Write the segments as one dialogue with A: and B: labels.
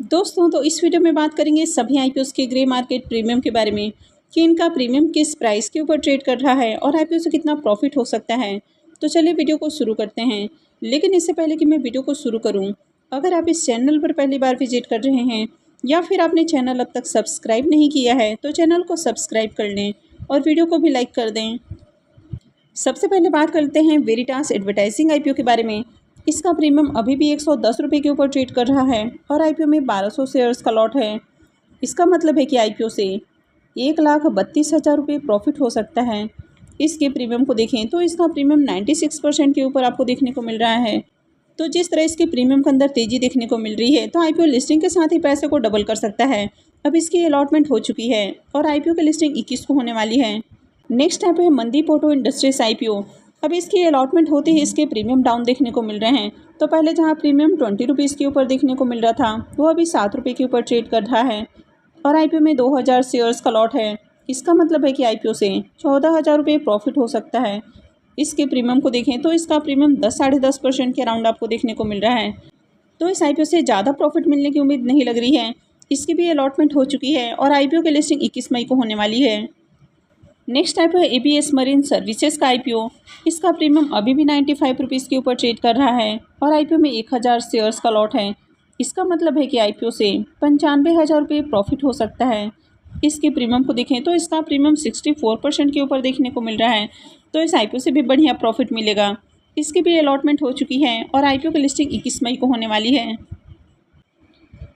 A: दोस्तों तो इस वीडियो में बात करेंगे सभी आईपीओस के ग्रे मार्केट प्रीमियम के बारे में कि इनका प्रीमियम किस प्राइस के ऊपर ट्रेड कर रहा है और आईपीओ से कितना प्रॉफिट हो सकता है। तो चलिए वीडियो को शुरू करते हैं। लेकिन इससे पहले कि मैं वीडियो को शुरू करूं, अगर आप इस चैनल पर पहली बार विजिट कर रहे हैं या फिर आपने चैनल अब तक सब्सक्राइब नहीं किया है तो चैनल को सब्सक्राइब कर लें और वीडियो को भी लाइक कर दें। सबसे पहले बात करते हैं वेरिटास एडवर्टाइजिंग आईपीओ के बारे में। इसका प्रीमियम अभी भी 110 रुपये के ऊपर ट्रेड कर रहा है और आईपीओ में 1200 शेयर्स का लॉट है। इसका मतलब है कि आईपीओ से 1,32,000 रुपये प्रॉफिट हो सकता है। इसके प्रीमियम को देखें तो इसका प्रीमियम 96% के ऊपर आपको देखने को मिल रहा है। तो जिस तरह इसके प्रीमियम के अंदर तेज़ी देखने को मिल रही है तो आईपीओ लिस्टिंग के साथ ही पैसे को डबल कर सकता है। अब इसकी अलॉटमेंट हो चुकी है और आईपीओ की लिस्टिंग 21 को होने वाली है। नेक्स्ट ऐप है मनदीप ऑटो इंडस्ट्रीज आईपीओ। अब इसकी अलॉटमेंट होते ही इसके प्रीमियम डाउन देखने को मिल रहे हैं। तो पहले जहां प्रीमियम 20 रुपीज़ के ऊपर देखने को मिल रहा था वो अभी 7 रुपये के ऊपर ट्रेड कर रहा है और आईपीओ में 2000 शेयर्स का लॉट है। इसका मतलब है कि आईपीओ से 14,000 रुपये प्रॉफिट हो सकता है। इसके प्रीमियम को देखें तो इसका प्रीमियम 10-10.5% के अराउंड आपको देखने को मिल रहा है। तो इस आईपीओ से ज़्यादा प्रॉफिट मिलने की उम्मीद नहीं लग रही है। इसकी भी अलॉटमेंट हो चुकी है और आईपीओ की लिस्टिंग 21 मई को होने वाली है। नेक्स्ट टाइप है एबीएस मरीन सर्विसेज का आईपीओ। इसका प्रीमियम अभी भी 95 रुपीज़ के ऊपर ट्रेड कर रहा है और आईपीओ में 1000 शेयर्स का लॉट है। इसका मतलब है कि आईपीओ से 95,000 रुपये प्रॉफिट हो सकता है। इसके प्रीमियम को देखें तो इसका प्रीमियम 64% के ऊपर देखने को मिल रहा है। तो इस आईपीओ से भी बढ़िया प्रॉफिट मिलेगा। इसकी भी अलॉटमेंट हो चुकी है और आईपीओ की लिस्टिंग 21 मई को होने वाली है।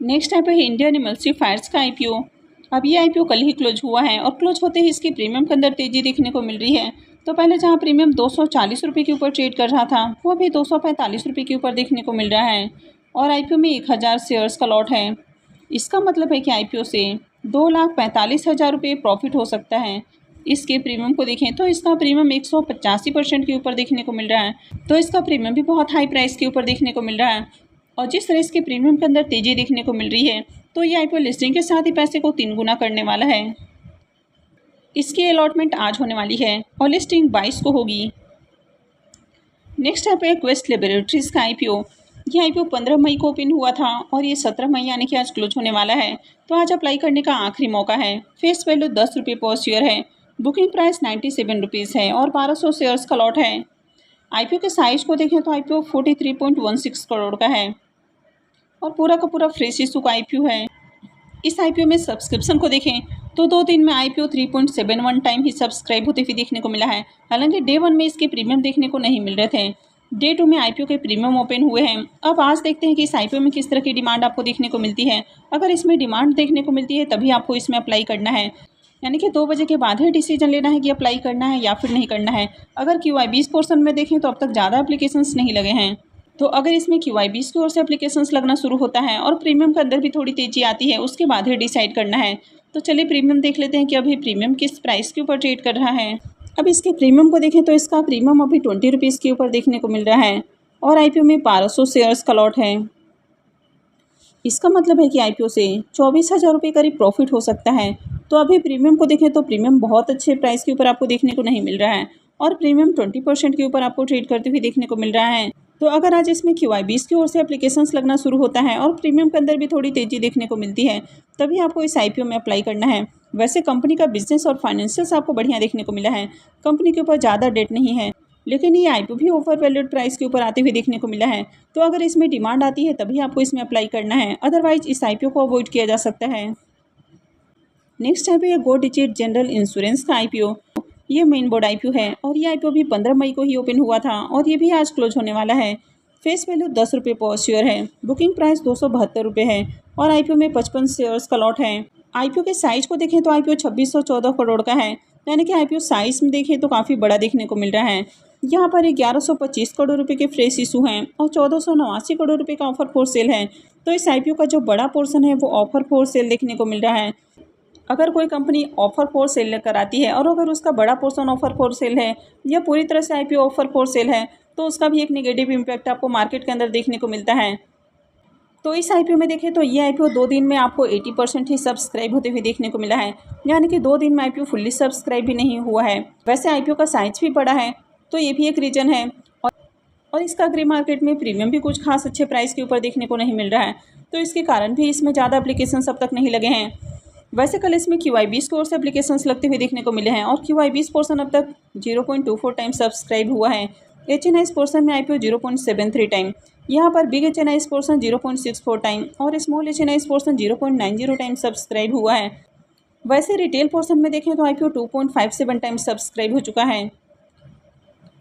A: नेक्स्ट टाइप है इंडियन इमल्सिफायर्स का आईपीओ। अब ये आईपीओ कल ही क्लोज हुआ है और क्लोज होते ही इसकी प्रीमियम के अंदर तेज़ी देखने को मिल रही है। तो पहले जहां प्रीमियम 240 रुपये के ऊपर ट्रेड कर रहा था वो अभी 245 रुपये के ऊपर देखने को मिल रहा है और आईपीओ में 1000 शेयर्स का लॉट है। इसका मतलब है कि आईपीओ से 2,45,000 रुपये प्रॉफिट हो सकता है। इसके प्रीमियम को देखें तो इसका प्रीमियम 185% के ऊपर देखने को मिल रहा है। तो इसका प्रीमियम भी बहुत हाई प्राइस के ऊपर देखने को मिल रहा है और जिस तरह इसके प्रीमियम के अंदर तेज़ी देखने को मिल रही है तो ये आईपीओ लिस्टिंग के साथ ही पैसे को 3 गुना करने वाला है। इसकी अलॉटमेंट आज होने वाली है और लिस्टिंग 22 को होगी। नेक्स्ट ऐप है क्वेस्ट लेबोरेटरीज का आईपीओ। ये आईपीओ 15 मई को ओपन हुआ था और ये 17 मई यानी कि आज क्लोज होने वाला है। तो आज अप्लाई करने का आखिरी मौका है। फेस वैल्यू 10 रुपये पर शेयर है। बुकिंग प्राइस 97 रुपीज़ है और 1200 शेयर्स का लॉट है। आईपीओ के साइज को देखें तो आईपीओ 43.16 करोड़ का है और पूरा का पूरा फ्रेश इशू का आईपीओ है। इस आईपीओ में सब्सक्रिप्शन को देखें तो 2 दिन में आईपीओ 3.71 टाइम ही सब्सक्राइब होते हुए देखने को मिला है। हालांकि डे 1 में इसके प्रीमियम देखने को नहीं मिल रहे थे। डे 2 में आईपीओ के प्रीमियम ओपन हुए हैं। अब आज देखते हैं कि इस आईपीओ में किस तरह की डिमांड आपको देखने को मिलती है। अगर इसमें डिमांड देखने को मिलती है तभी आपको इसमें अप्लाई करना है, यानी कि 2 बजे के बाद ही डिसीजन लेना है कि अप्लाई करना है या फिर नहीं करना है। अगर QI20 पोर्सन में देखें तो अब तक ज़्यादा एप्लीकेशंस नहीं लगे हैं। तो अगर इसमें QI20 की ओर से एप्लीकेशंस लगना शुरू होता है और प्रीमियम के अंदर भी थोड़ी तेज़ी आती है उसके बाद ही डिसाइड करना है। तो चलिए प्रीमियम देख लेते हैं कि अभी प्रीमियम किस प्राइस के ऊपर ट्रेड कर रहा है। अब इसके प्रीमियम को देखें तो इसका प्रीमियम अभी 20 रुपीज़ के ऊपर देखने को मिल रहा है और आईपीओ में 1200 शेयर्स का लॉट है। इसका मतलब है कि आईपीओ से 24,000 रुपये करीब प्रॉफिट हो सकता है। तो अभी प्रीमियम को देखें तो प्रीमियम बहुत अच्छे प्राइस के ऊपर आपको देखने को नहीं मिल रहा है और प्रीमियम 20% के ऊपर आपको ट्रेड करते हुए देखने को मिल रहा है। तो अगर आज इसमें QI20 की ओर से एप्लीकेशंस लगना शुरू होता है और प्रीमियम के अंदर भी थोड़ी तेज़ी देखने को मिलती है तभी आपको इस आईपीओ में अप्लाई करना है। वैसे कंपनी का बिजनेस और फाइनेंशियल्स आपको बढ़िया देखने को मिला है। कंपनी के ऊपर ज़्यादा डेट नहीं है, लेकिन ये आईपीओ भी ओवर वैल्यूड प्राइस के ऊपर आते हुए देखने को मिला है। तो अगर इसमें डिमांड आती है तभी आपको इसमें अप्लाई करना है, अदरवाइज इस आईपीओ को अवॉइड किया जा सकता है। नेक्स्ट आईपीओ है गो डिजिट जनरल इंश्योरेंस का आईपीओ। ये मेन बोर्ड आईपीओ है और ये आईपीओ भी 15 मई को ही ओपन हुआ था और ये भी आज क्लोज होने वाला है। फेस वैल्यू 10 रुपये पर शेयर है। बुकिंग प्राइस 272 रुपये है और आईपीओ में 55 शेयर्स का लॉट है। आईपीओ के साइज को देखें तो आईपीओ 2614 करोड़ का है, यानी कि आईपीओ साइज में देखें तो काफ़ी बड़ा देखने को मिल रहा है। यहाँ पर 1125 करोड़ रुपए के फ्रेश इशू हैं और 1489 करोड़ रुपए का ऑफर फॉर सेल है। तो इस आईपीओ का जो बड़ा पोर्शन है वो ऑफर फॉर सेल देखने को मिल रहा है। अगर कोई कंपनी ऑफर फॉर सेल लेकर आती है और अगर उसका बड़ा पोर्शन ऑफर फॉर सेल है या पूरी तरह से आईपीओ ऑफर फॉर सेल है तो उसका भी एक नेगेटिव इम्पैक्ट आपको मार्केट के अंदर देखने को मिलता है। तो इस आईपीओ में देखें तो ये आईपीओ 2 दिन में आपको 80% ही सब्सक्राइब होते हुए देखने को मिला है, यानी कि 2 दिन में आईपीओ फुल्ली सब्सक्राइब भी नहीं हुआ है। वैसे आईपीओ का साइज भी बड़ा है तो ये भी एक रीज़न है और इसका ग्रे मार्केट में प्रीमियम भी कुछ खास अच्छे प्राइस के ऊपर देखने को नहीं मिल रहा है। तो इसके कारण भी इसमें ज़्यादा एप्लीकेशंस अब तक नहीं लगे हैं। वैसे कल इसमें QIB स्कोर से एप्लीकेशंस लगते हुए देखने को मिले हैं और QIB पोर्शन अब तक 0.24 टाइम सब्सक्राइब हुआ है। HNI पोर्शन में IPO 0.73 टाइम, यहाँ पर बिग HNI पोर्शन 0.64 टाइम और small HNI portion 0.90 time subscribe हुआ है। वैसे रिटेल पोर्शन में देखें तो IPO 2.57 टाइम सब्सक्राइब हो चुका है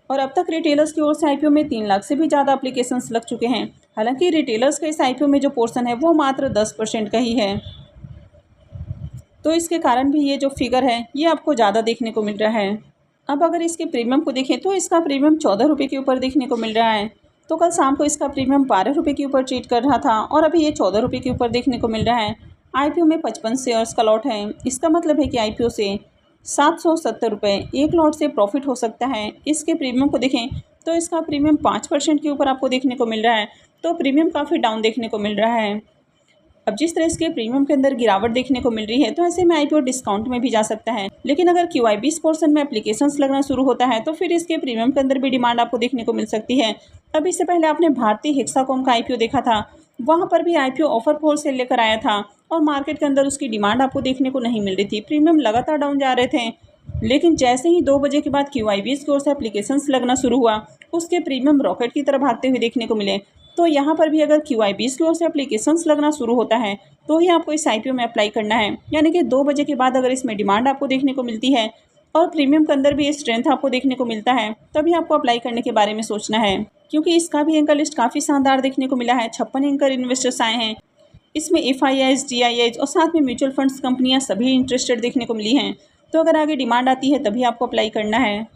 A: और अब तक रिटेलर्स की ओर से IPO में 3 लाख से भी ज़्यादा एप्लीकेशंस लग चुके हैं। हालांकि रिटेलर्स का इस IPO में जो पोर्शन है वो मात्र 10% का ही है, तो इसके कारण भी ये जो फिगर है ये आपको ज़्यादा देखने को मिल रहा है। अब अगर इसके प्रीमियम को देखें तो इसका प्रीमियम 14 रुपये के ऊपर देखने को मिल रहा है। तो कल शाम को इसका प्रीमियम 12 रुपये के ऊपर ट्रेड कर रहा था और अभी ये 14 रुपये के ऊपर देखने को मिल रहा है। IPO में 55 शेयर्स का लॉट है। इसका मतलब है कि IPO से 770 रुपये एक लॉट से प्रॉफिट हो सकता है। इसके प्रीमियम को देखें तो इसका प्रीमियम 5% के ऊपर आपको देखने को मिल रहा है, तो प्रीमियम काफ़ी डाउन देखने को मिल रहा है। अब जिस तरह इसके प्रीमियम के अंदर गिरावट देखने को मिल रही है तो ऐसे में IPO डिस्काउंट में भी जा सकता है। लेकिन अगर QIB पोर्शन में एप्लीकेशंस लगना शुरू होता है तो फिर इसके प्रीमियम के अंदर भी डिमांड आपको देखने को मिल सकती है। अब इससे पहले आपने भारतीय हेक्साकॉम का IPO देखा था, वहाँ पर भी IPO ऑफर फॉर सेल लेकर आया था और मार्केट के अंदर उसकी डिमांड आपको देखने को नहीं मिल रही थी, प्रीमियम लगातार डाउन जा रहे थे। लेकिन जैसे ही 2 बजे के बाद QIB की ओर से एप्लीकेशंस लगना शुरू हुआ, उसके प्रीमियम रॉकेट की तरह भागते हुए देखने को मिले। तो यहाँ पर भी अगर QIB की ओर से एप्लीकेशंस लगना शुरू होता है तो ही आपको इस IPO में अप्लाई करना है, यानी कि 2 बजे के बाद अगर इसमें डिमांड आपको देखने को मिलती है और प्रीमियम के अंदर भी स्ट्रेंथ आपको देखने को मिलता है, तभी आपको अप्लाई करने के बारे में सोचना है। क्योंकि इसका भी एंकर लिस्ट काफ़ी शानदार देखने को मिला है। 56 एंकर इन्वेस्टर्स आए हैं। इसमें FIIs, DIIs और साथ में म्यूचुअल फंड्स कंपनियाँ सभी इंटरेस्टेड देखने को मिली हैं। तो अगर आगे डिमांड आती है तभी आपको अप्लाई करना है।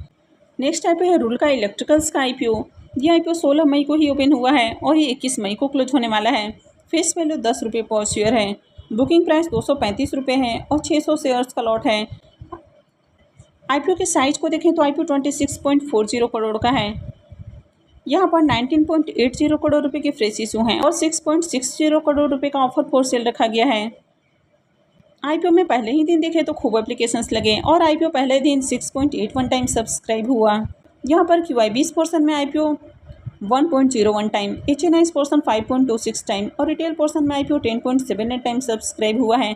A: नेक्स्ट IPO है रुलका इलेक्ट्रिकल्स का IPO। ये IPO 16 मई को ही ओपन हुआ है और ये 21 मई को क्लोज होने वाला है। फेस वैल्यू 10 रुपये पर शेयर है। बुकिंग प्राइस 235 रुपये है और 600 शेयर्स का लॉट है। IPO के साइज को देखें तो IPO 26.40 करोड़ का है। यहाँ पर 19.80 करोड़ रुपए के फ्रेश इशू हैं और 6.60 करोड़ रुपए का ऑफर फॉर सेल रखा गया है। IPO में पहले ही दिन देखें तो खूब एप्लीकेशंस लगे और IPO पहले दिन 6.81 टाइम सब्सक्राइब हुआ। यहाँ पर QIB पोर्शन में IPO 1.01 time, HNI portion 5.26 time और रिटेल पोर्शन में IPO 10.78 टाइम सब्सक्राइब हुआ है।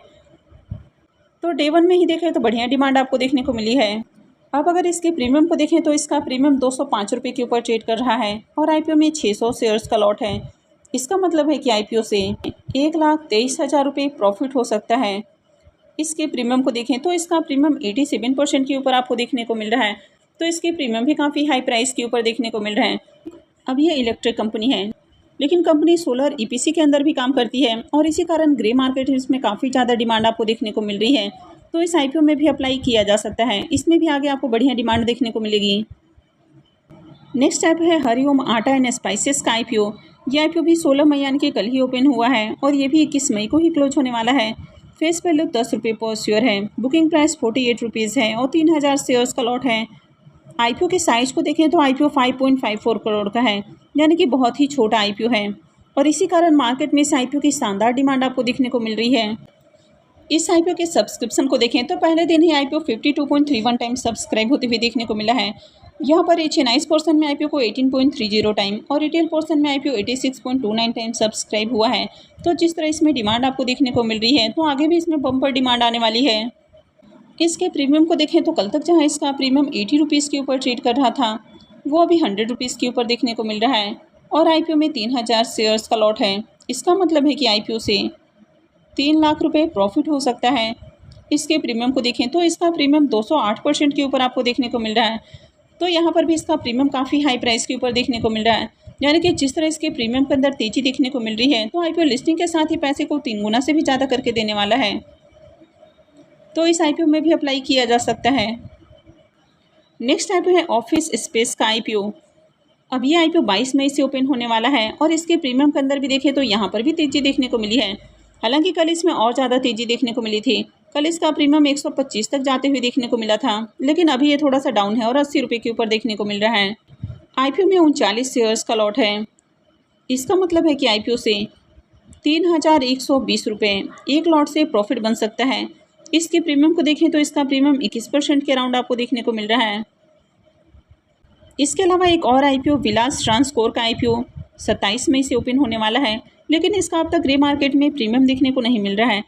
A: तो डे 1 में ही देखें तो बढ़िया डिमांड आपको देखने को मिली है। अब अगर इसके प्रीमियम को देखें तो इसका प्रीमियम 205 रुपये के ऊपर ट्रेड कर रहा है और IPO में 600 शेयर्स का लॉट है। इसका मतलब है कि IPO से 1,23,000 रुपये प्रॉफिट हो सकता है। इसके प्रीमियम को देखें तो इसका प्रीमियम 87% के ऊपर आपको देखने को मिल रहा है, तो इसके प्रीमियम भी काफ़ी हाई प्राइस के ऊपर देखने को मिल रहे हैं। अब ये इलेक्ट्रिक कंपनी है, लेकिन कंपनी सोलर EPC के अंदर भी काम करती है और इसी कारण ग्रे मार्केट इसमें काफ़ी ज़्यादा डिमांड आपको देखने को मिल रही है। तो इस IPO में भी अप्लाई किया जा सकता है, इसमें भी आगे आपको बढ़िया डिमांड देखने को मिलेगी। नेक्स्ट IPO है हरिओम आटा एंड स्पाइसेस का IPO। ये IPO भी 16 मई यानी कि कल ही ओपन हुआ है और ये भी 21 मई को ही क्लोज होने वाला है। फेस वैल्यू 10 रुपये पर शेयर है। बुकिंग प्राइस 48 रुपीज़ है और 3000 शेयर्स का लॉट है। IPO के साइज को देखें तो IPO 5.54 करोड़ का है, यानी कि बहुत ही छोटा IPO है और इसी कारण मार्केट में इस IPO की शानदार डिमांड आपको देखने को मिल रही है। इस IPO के सब्सक्रिप्शन को देखें तो पहले दिन ही IPO 52.31 टाइम सब्सक्राइब होते हुए देखने को मिला है। यहाँ पर HNI पोर्शन में IPO को 18.30 टाइम और रिटेल पोर्शन में IPO 86.29 टाइम सब्सक्राइब हुआ है। तो जिस तरह इसमें डिमांड आपको देखने को मिल रही है तो आगे भी इसमें बम्पर डिमांड आने वाली है। इसके प्रीमियम को देखें तो कल तक जहाँ इसका प्रीमियम 80 रुपीज़ के ऊपर ट्रेड कर रहा था वो अभी 100 रुपीज़ के ऊपर देखने को मिल रहा है और IPO में 3000 शेयर्स का लॉट है। इसका मतलब है कि IPO से 3 लाख रुपए प्रॉफिट हो सकता है। इसके प्रीमियम को देखें तो इसका प्रीमियम 208% के ऊपर आपको देखने को मिल रहा है, तो यहाँ पर भी इसका प्रीमियम काफ़ी हाई प्राइस के ऊपर देखने को मिल रहा है। यानी कि जिस तरह इसके प्रीमियम के अंदर तेज़ी देखने को मिल रही है तो IPO लिस्टिंग के साथ ही पैसे को 3 गुना से भी ज़्यादा करके देने वाला है, तो इस IPO में भी अप्लाई किया जा सकता है। नेक्स्ट IPO है ऑफिस स्पेस का IPO। अब ये IPO 22 मई से ओपन होने वाला है और इसके प्रीमियम के अंदर भी देखें तो यहाँ पर भी तेज़ी देखने को मिली है। हालांकि कल इसमें और ज़्यादा तेज़ी देखने को मिली थी। कल इसका प्रीमियम 125 तक जाते हुए देखने को मिला था, लेकिन अभी ये थोड़ा सा डाउन है और 80 रुपये के ऊपर देखने को मिल रहा है। IPO में 39 शेयर्स का लॉट है। इसका मतलब है कि IPO से 3,120 रुपये एक लॉट से प्रॉफिट बन सकता है। इसके प्रीमियम को देखें तो इसका प्रीमियम 21% के अराउंड आपको देखने को मिल रहा है। इसके अलावा एक और IPO विलास ट्रांसकोर का IPO 27 मई से ओपन होने वाला है। लेकिन इसका अब तक ग्रे मार्केट में प्रीमियम देखने को नहीं मिल रहा है।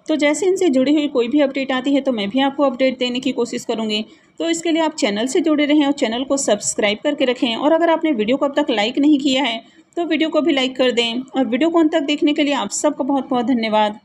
A: तो जैसे इनसे जुड़ी हुई कोई भी अपडेट आती है तो मैं भी आपको अपडेट देने की कोशिश करूंगी। तो इसके लिए आप चैनल से जुड़े रहें और चैनल को सब्सक्राइब करके रखें। और अगर आपने वीडियो को अब तक लाइक नहीं किया है तो वीडियो को भी लाइक कर दें। और वीडियो को अंत तक देखने के लिए आप सबका बहुत बहुत धन्यवाद।